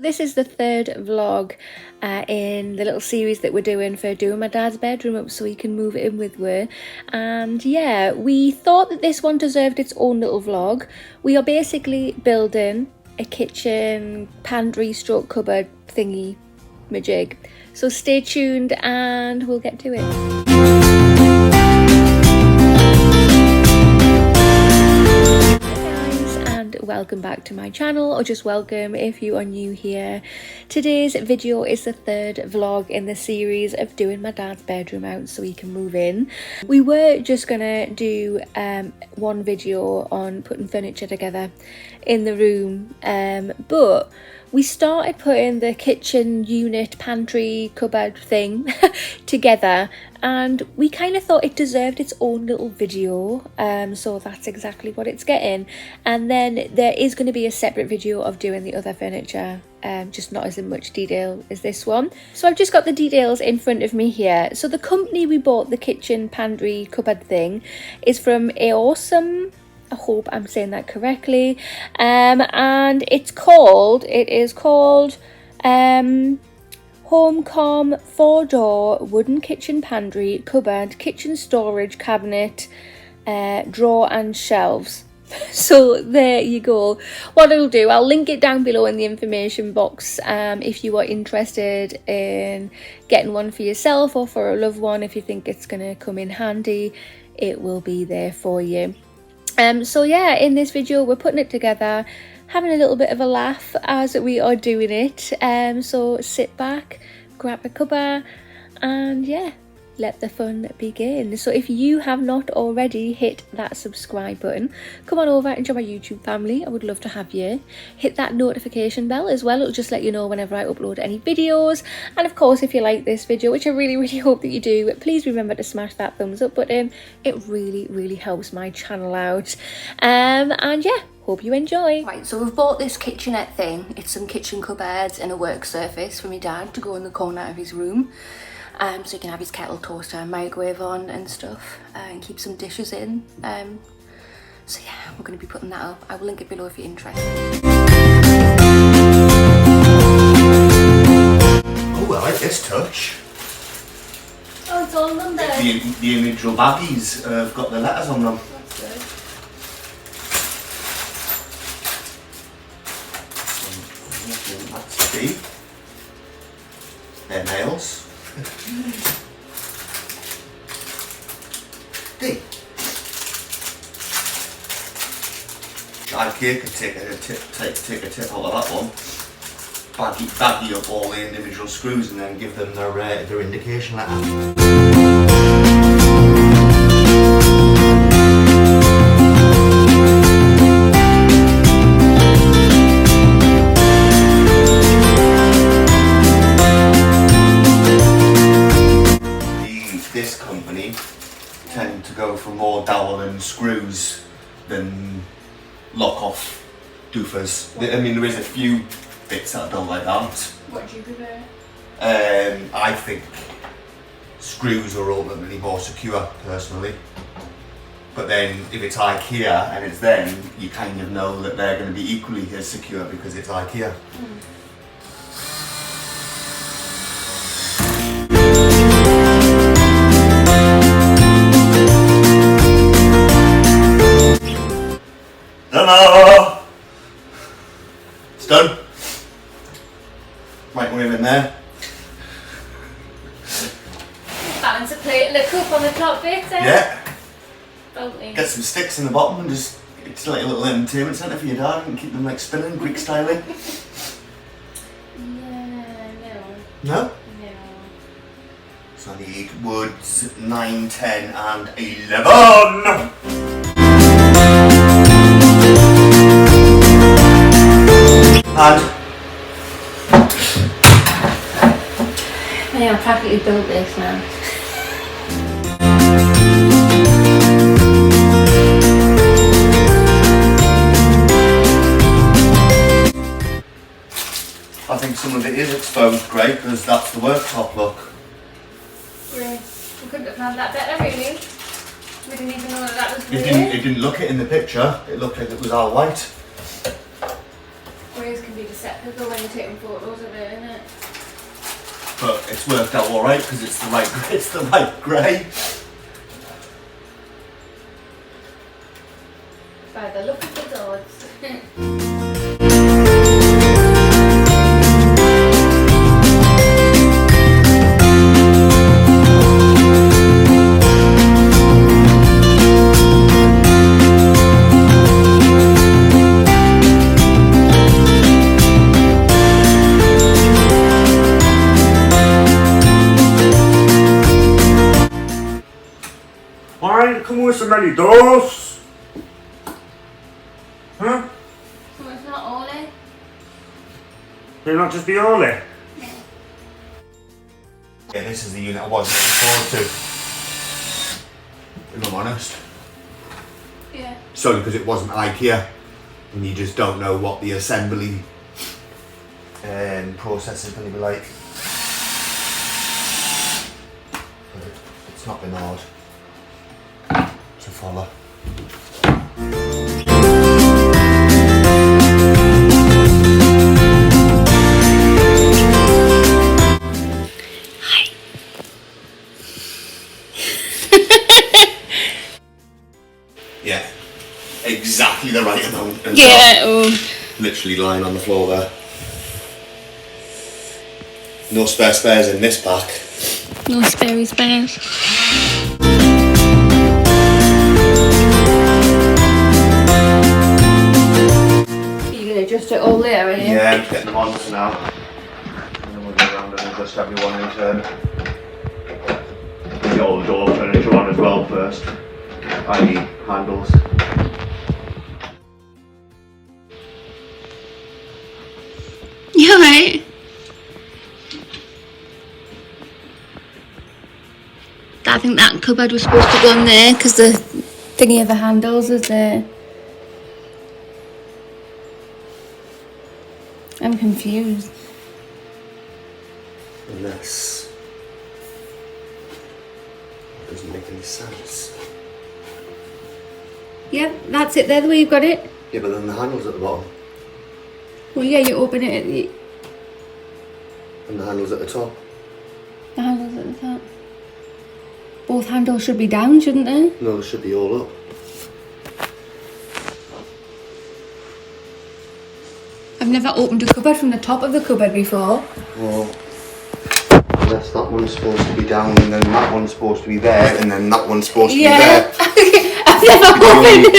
This is the third vlog in the little series that we're doing for doing my dad's bedroom up so he can move it in with her. And yeah, we thought that this one deserved its own little vlog. We are basically building a kitchen pantry stroke cupboard thingy majig. So stay tuned and we'll get to it. Welcome back to my channel, or just welcome if you are new here. Today's video is the third vlog in the series of doing my dad's bedroom out so he can move in. We were just gonna do one video on putting furniture together in the room, but we started putting the kitchen unit, pantry, cupboard thing together, and we kind of thought it deserved its own little video, so that's exactly what it's getting. And then there is going to be a separate video of doing the other furniture, just not as in much detail as this one. So I've just got the details in front of me here. So the company we bought the kitchen pantry cupboard thing is from Aosom. I hope I'm saying that correctly. And it is called HOMCOM 4-door wooden kitchen pantry cupboard, kitchen storage cabinet, drawer and shelves. So there you go. What I'll do, I'll link it down below in the information box if you are interested in getting one for yourself or for a loved one. If you think it's going to come in handy, it will be there for you. So yeah, in this video we're putting it together, having a little bit of a laugh as we are doing it. So sit back, grab a cuppa, and yeah, let the fun begin. So if you have not already hit that subscribe button, come on over and join my YouTube family. I would love to have you. Hit that notification bell as well. It'll just let you know whenever I upload any videos. And of course, if you like this video, which I really hope that you do, please remember to smash that thumbs up button. It really helps my channel out. And yeah, hope you enjoy. Right, so we've bought this kitchenette thing. It's some kitchen cupboards and a work surface for my dad to go in the corner of his room. So he can have his kettle, toaster and microwave on and stuff, and keep some dishes in. So yeah, we're going to be putting that up. I will link it below if you're interested. Oh, I like this touch. Oh, it's all on there. The individual baggies have got the letters on them. That's good. That's D. They're nails. D. Like here could take a tip out of that one, baggy up all the individual screws and then give them their indication letter. Tend to go for more dowel and screws than lock off doofers. I mean, there is a few bits that are done like that. What do you prefer? I think screws are ultimately more secure, personally. But then if it's IKEA and it's them, you kind of know that they're going to be equally as secure because it's IKEA. Ta-da! It's done. Might want him in there. Balance a plate and a cup on the top bit then. Yeah. Lovely. Get some sticks in the bottom and just, it's like a little entertainment centre for your dad and keep them like spinning, Greek styling. Yeah, no. No? No. So I need woods 9, 10 and 11. And yeah, I practically built this now. I think some of it is exposed great because that's the worktop look. Yeah, we couldn't have had that better really. We didn't even know that was It didn't look it in the picture. It looked like it was all white. Grays can be separate when you're taking photos of it, isn't it? But it's worked out all right because it's the right grey. By the look of the doors. Why come with so many doors? Huh? So it's not Ollie? Can it not just be Ollie? Yeah, this is the unit I wasn't looking forward to, if I'm honest. Yeah. Solely because it wasn't IKEA and you just don't know what the assembly process is going to be like. But it's not been hard to follow. Yeah, exactly the right amount. And Yeah. literally lying on the floor there. No spare spares in this pack. No spares. You're gonna adjust it all there, are you? Yeah, I'm getting them on for now. And then we'll go around and adjust everyone in turn. Get all the door furniture on as well first. I.e. handles. You alright? I think that cupboard was supposed to go in there because the thingy of the handles is there. I'm confused. Unless it doesn't make any sense. Yeah, that's it there, the way you've got it. Yeah, but then the handle's at the bottom Well, yeah, you open it at the and the handle's at the top. handles at the top. Both handles should be down, shouldn't they? No, they should be all up. I've never opened a cupboard from the top of the cupboard before. Well, unless that one's supposed to be down and then that one's supposed to be there and then that one's supposed to be there. I've never opened.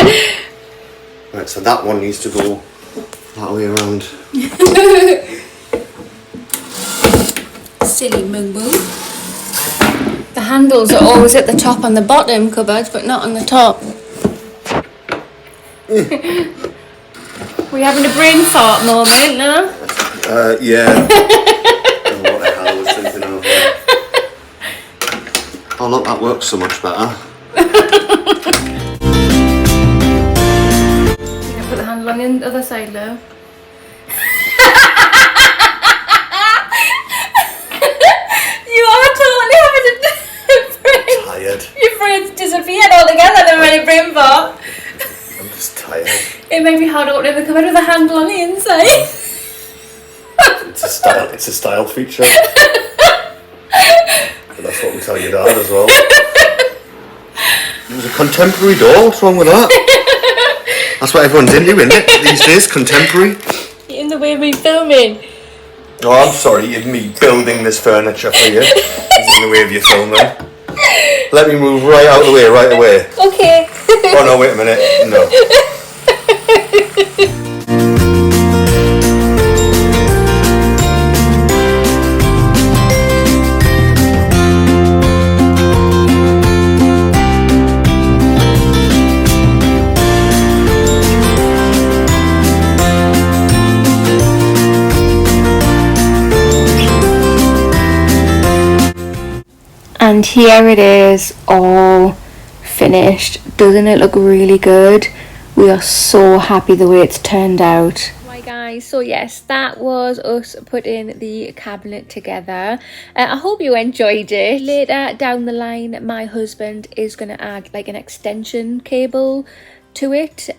Right, so that one needs to go that way around. Silly moo moo. The handles are always at the top on the bottom cupboards, but not on the top. We having a brain fart moment, no? Yeah. Oh, what the hell I was thinking of there. Oh look, that works so much better. You can put the handle on the other side though. You are totally having a brain. Tired. Your brain's disappeared altogether, the really brain fart. I'm just tired. It made me hard opening the cupboard with a handle on the inside. It's a style feature. But that's what we tell your dad as well. It was a contemporary door, what's wrong with that? That's what everyone's into, isn't it? These days, contemporary. In the way we filming. Oh, I'm sorry, me building this furniture for you. It's in the way of your filming. Let me move right out of the way, right away. Okay. Oh no, wait a minute. No. And here it is, all finished. Doesn't it look really good? We are so happy the way it's turned out. Right guys, so yes, that was us putting the cabinet together. I hope you enjoyed it. Later down the line, my husband is going to add like an extension cable to it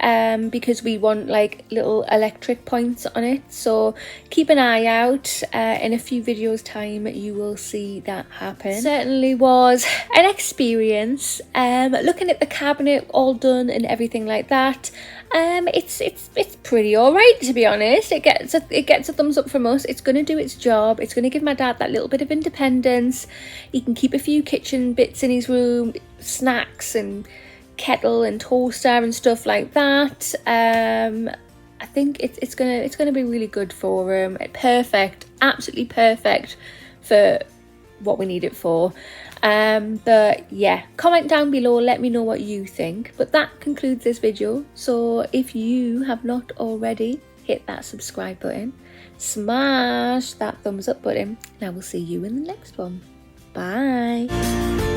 because we want like little electric points on it, so keep an eye out. In a few videos time you will see that happen. Certainly was an experience looking at the cabinet all done and everything like that. It's pretty all right, to be honest. It gets a thumbs up from us. It's going to do its job. It's going to give my dad that little bit of independence. He can keep a few kitchen bits in his room, snacks and kettle and toaster and stuff like that. I think it's gonna be really good for him. Perfect, absolutely perfect for what we need it for. But yeah, comment down below, let me know what you think. But that concludes this video, so if you have not already, hit that subscribe button, smash that thumbs up button, and I will see you in the next one. Bye.